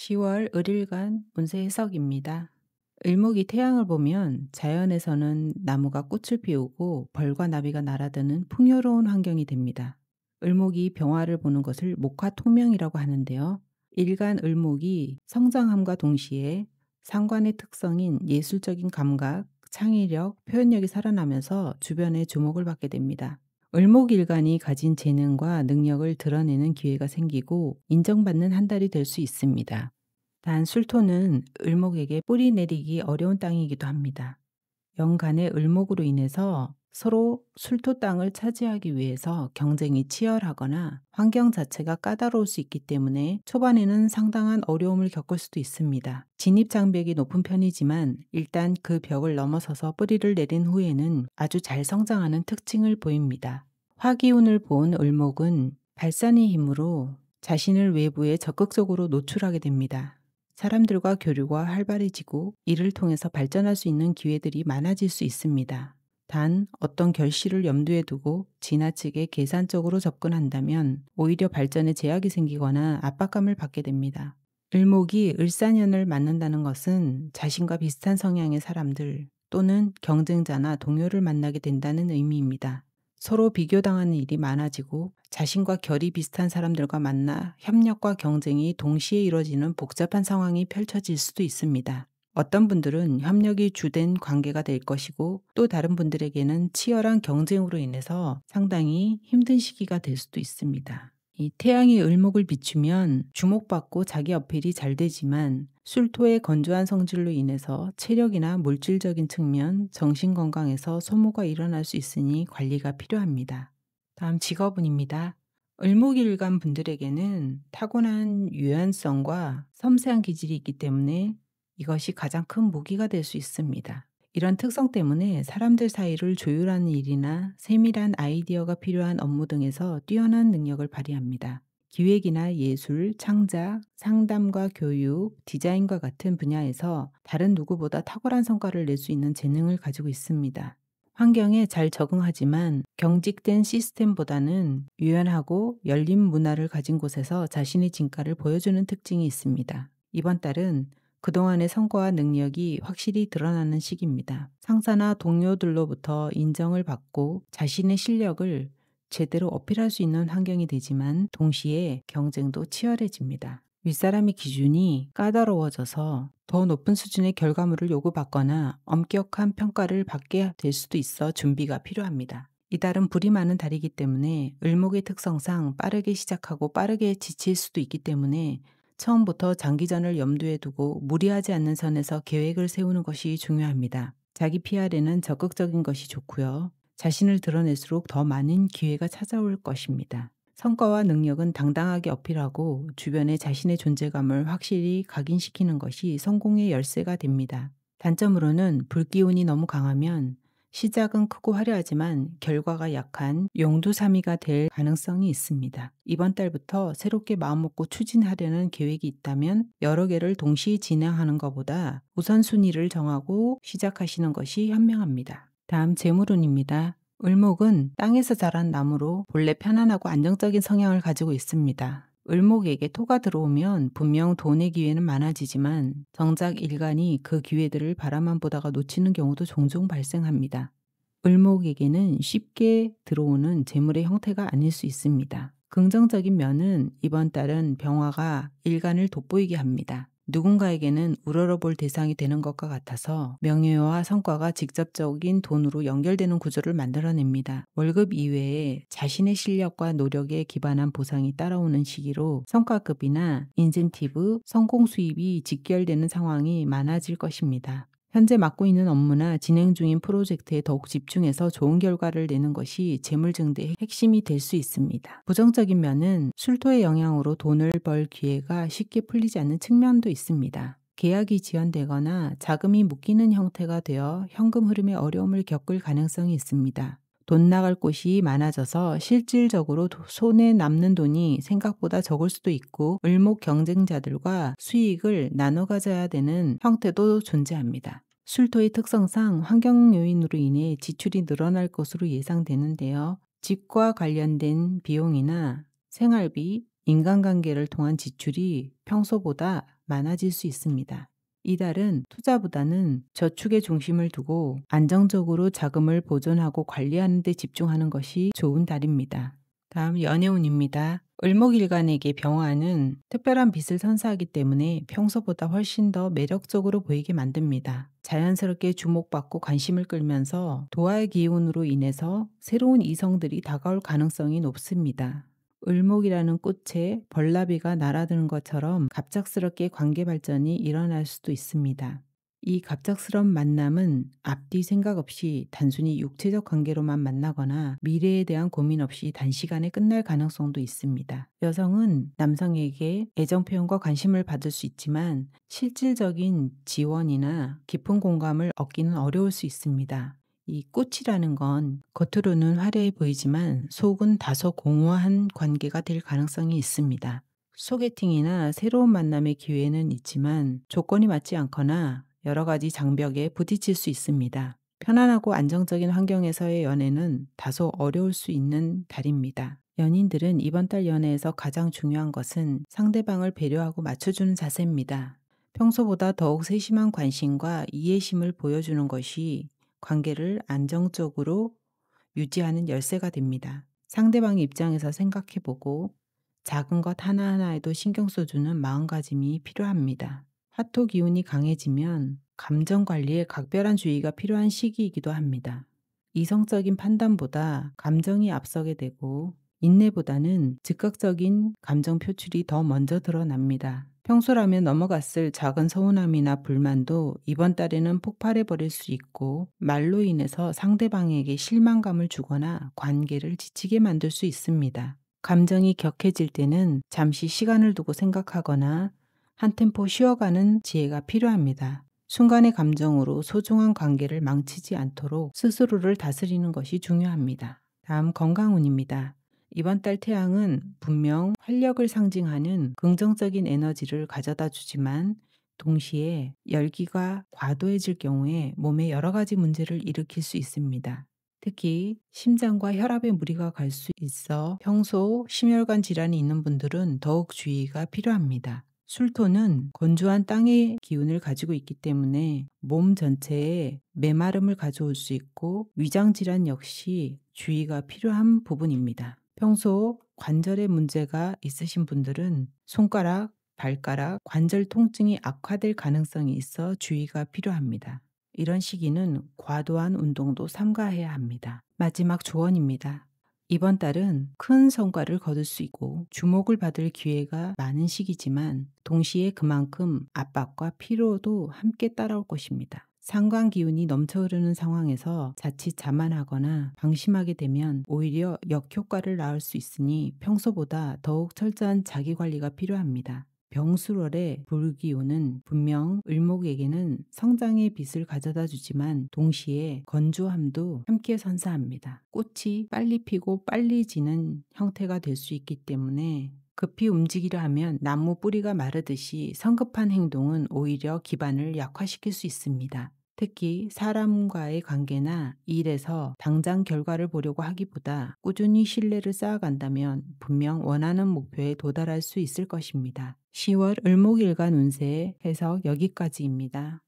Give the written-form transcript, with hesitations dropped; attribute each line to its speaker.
Speaker 1: 10월 을일간 운세 해석입니다. 을목이 태양을 보면 자연에서는 나무가 꽃을 피우고 벌과 나비가 날아드는 풍요로운 환경이 됩니다. 을목이 병화를 보는 것을 목화통명이라고 하는데요. 일간 을목이 성장함과 동시에 상관의 특성인 예술적인 감각, 창의력, 표현력이 살아나면서 주변의 주목을 받게 됩니다. 을목일간이 가진 재능과 능력을 드러내는 기회가 생기고 인정받는 한 달이 될 수 있습니다. 단 술토는 을목에게 뿌리 내리기 어려운 땅이기도 합니다. 연간의 을목으로 인해서 서로 술토 땅을 차지하기 위해서 경쟁이 치열하거나 환경 자체가 까다로울 수 있기 때문에 초반에는 상당한 어려움을 겪을 수도 있습니다. 진입 장벽이 높은 편이지만 일단 그 벽을 넘어서서 뿌리를 내린 후에는 아주 잘 성장하는 특징을 보입니다. 화기운을 본 을목은 발산의 힘으로 자신을 외부에 적극적으로 노출하게 됩니다. 사람들과 교류가 활발해지고 이를 통해서 발전할 수 있는 기회들이 많아질 수 있습니다. 단 어떤 결실을 염두에 두고 지나치게 계산적으로 접근한다면 오히려 발전에 제약이 생기거나 압박감을 받게 됩니다. 을목이 을사년을 맞는다는 것은 자신과 비슷한 성향의 사람들 또는 경쟁자나 동료를 만나게 된다는 의미입니다. 서로 비교당하는 일이 많아지고 자신과 결이 비슷한 사람들과 만나 협력과 경쟁이 동시에 이루어지는 복잡한 상황이 펼쳐질 수도 있습니다. 어떤 분들은 협력이 주된 관계가 될 것이고 또 다른 분들에게는 치열한 경쟁으로 인해서 상당히 힘든 시기가 될 수도 있습니다. 이 태양이 을목을 비추면 주목받고 자기 어필이 잘 되지만 술토의 건조한 성질로 인해서 체력이나 물질적인 측면, 정신건강에서 소모가 일어날 수 있으니 관리가 필요합니다. 다음 직업운입니다. 을목일간 분들에게는 타고난 유연성과 섬세한 기질이 있기 때문에 이것이 가장 큰 무기가 될 수 있습니다. 이런 특성 때문에 사람들 사이를 조율하는 일이나 세밀한 아이디어가 필요한 업무 등에서 뛰어난 능력을 발휘합니다. 기획이나 예술, 창작, 상담과 교육, 디자인과 같은 분야에서 다른 누구보다 탁월한 성과를 낼 수 있는 재능을 가지고 있습니다. 환경에 잘 적응하지만 경직된 시스템보다는 유연하고 열린 문화를 가진 곳에서 자신의 진가를 보여주는 특징이 있습니다. 이번 달은 그동안의 성과와 능력이 확실히 드러나는 시기입니다. 상사나 동료들로부터 인정을 받고 자신의 실력을 제대로 어필할 수 있는 환경이 되지만 동시에 경쟁도 치열해집니다. 윗사람의 기준이 까다로워져서 더 높은 수준의 결과물을 요구받거나 엄격한 평가를 받게 될 수도 있어 준비가 필요합니다. 이달은 불이 많은 달이기 때문에 을목의 특성상 빠르게 시작하고 빠르게 지칠 수도 있기 때문에 처음부터 장기전을 염두에 두고 무리하지 않는 선에서 계획을 세우는 것이 중요합니다. 자기 PR에는 적극적인 것이 좋고요. 자신을 드러낼수록 더 많은 기회가 찾아올 것입니다. 성과와 능력은 당당하게 어필하고 주변에 자신의 존재감을 확실히 각인시키는 것이 성공의 열쇠가 됩니다. 단점으로는 불기운이 너무 강하면 시작은 크고 화려하지만 결과가 약한 용두사미가 될 가능성이 있습니다. 이번 달부터 새롭게 마음먹고 추진하려는 계획이 있다면 여러 개를 동시에 진행하는 것보다 우선순위를 정하고 시작하시는 것이 현명합니다. 다음 재물운입니다. 을목은 땅에서 자란 나무로 본래 편안하고 안정적인 성향을 가지고 있습니다. 을목에게 토가 들어오면 분명 돈의 기회는 많아지지만 정작 일간이 그 기회들을 바라만 보다가 놓치는 경우도 종종 발생합니다. 을목에게는 쉽게 들어오는 재물의 형태가 아닐 수 있습니다. 긍정적인 면은 이번 달은 병화가 일간을 돋보이게 합니다. 누군가에게는 우러러볼 대상이 되는 것과 같아서 명예와 성과가 직접적인 돈으로 연결되는 구조를 만들어냅니다. 월급 이외에 자신의 실력과 노력에 기반한 보상이 따라오는 시기로 성과급이나 인센티브, 성공 수입이 직결되는 상황이 많아질 것입니다. 현재 맡고 있는 업무나 진행 중인 프로젝트에 더욱 집중해서 좋은 결과를 내는 것이 재물 증대의 핵심이 될 수 있습니다. 부정적인 면은 술토의 영향으로 돈을 벌 기회가 쉽게 풀리지 않는 측면도 있습니다. 계약이 지연되거나 자금이 묶이는 형태가 되어 현금 흐름에 어려움을 겪을 가능성이 있습니다. 돈 나갈 곳이 많아져서 실질적으로 손에 남는 돈이 생각보다 적을 수도 있고 을목 경쟁자들과 수익을 나눠 가져야 되는 형태도 존재합니다. 술토의 특성상 환경 요인으로 인해 지출이 늘어날 것으로 예상되는데요. 집과 관련된 비용이나 생활비, 인간관계를 통한 지출이 평소보다 많아질 수 있습니다. 이달은 투자보다는 저축에 중심을 두고 안정적으로 자금을 보존하고 관리하는 데 집중하는 것이 좋은 달입니다. 다음 연애운입니다. 을목일간에게 병화는 특별한 빛을 선사하기 때문에 평소보다 훨씬 더 매력적으로 보이게 만듭니다. 자연스럽게 주목받고 관심을 끌면서 도화의 기운으로 인해서 새로운 이성들이 다가올 가능성이 높습니다. 을목이라는 꽃에 벌나비가 날아드는 것처럼 갑작스럽게 관계 발전이 일어날 수도 있습니다. 이 갑작스러운 만남은 앞뒤 생각 없이 단순히 육체적 관계로만 만나거나 미래에 대한 고민 없이 단시간에 끝날 가능성도 있습니다. 여성은 남성에게 애정 표현과 관심을 받을 수 있지만 실질적인 지원이나 깊은 공감을 얻기는 어려울 수 있습니다. 이 꽃이라는 건 겉으로는 화려해 보이지만 속은 다소 공허한 관계가 될 가능성이 있습니다. 소개팅이나 새로운 만남의 기회는 있지만 조건이 맞지 않거나 여러 가지 장벽에 부딪힐 수 있습니다. 편안하고 안정적인 환경에서의 연애는 다소 어려울 수 있는 달입니다. 연인들은 이번 달 연애에서 가장 중요한 것은 상대방을 배려하고 맞춰주는 자세입니다. 평소보다 더욱 세심한 관심과 이해심을 보여주는 것이 관계를 안정적으로 유지하는 열쇠가 됩니다. 상대방의 입장에서 생각해보고 작은 것 하나하나에도 신경 써주는 마음가짐이 필요합니다. 화토 기운이 강해지면 감정 관리에 각별한 주의가 필요한 시기이기도 합니다. 이성적인 판단보다 감정이 앞서게 되고 인내보다는 즉각적인 감정 표출이 더 먼저 드러납니다. 평소라면 넘어갔을 작은 서운함이나 불만도 이번 달에는 폭발해 버릴 수 있고 말로 인해서 상대방에게 실망감을 주거나 관계를 지치게 만들 수 있습니다. 감정이 격해질 때는 잠시 시간을 두고 생각하거나 한 템포 쉬어가는 지혜가 필요합니다. 순간의 감정으로 소중한 관계를 망치지 않도록 스스로를 다스리는 것이 중요합니다. 다음 건강운입니다. 이번 달 태양은 분명 활력을 상징하는 긍정적인 에너지를 가져다 주지만 동시에 열기가 과도해질 경우에 몸에 여러 가지 문제를 일으킬 수 있습니다. 특히 심장과 혈압에 무리가 갈 수 있어 평소 심혈관 질환이 있는 분들은 더욱 주의가 필요합니다. 술토는 건조한 땅의 기운을 가지고 있기 때문에 몸 전체에 메마름을 가져올 수 있고 위장 질환 역시 주의가 필요한 부분입니다. 평소 관절에 문제가 있으신 분들은 손가락, 발가락, 관절 통증이 악화될 가능성이 있어 주의가 필요합니다. 이런 시기는 과도한 운동도 삼가해야 합니다. 마지막 조언입니다. 이번 달은 큰 성과를 거둘 수 있고 주목을 받을 기회가 많은 시기지만 동시에 그만큼 압박과 피로도 함께 따라올 것입니다. 상관 기운이 넘쳐 흐르는 상황에서 자칫 자만하거나 방심하게 되면 오히려 역효과를 낳을 수 있으니 평소보다 더욱 철저한 자기관리가 필요합니다. 병수월의 불기운은 분명 을목에게는 성장의 빛을 가져다 주지만 동시에 건조함도 함께 선사합니다. 꽃이 빨리 피고 빨리 지는 형태가 될 수 있기 때문에 급히 움직이려 하면 나무 뿌리가 마르듯이 성급한 행동은 오히려 기반을 약화시킬 수 있습니다. 특히 사람과의 관계나 일에서 당장 결과를 보려고 하기보다 꾸준히 신뢰를 쌓아간다면 분명 원하는 목표에 도달할 수 있을 것입니다. 10월 을목일간 운세 해석 여기까지입니다.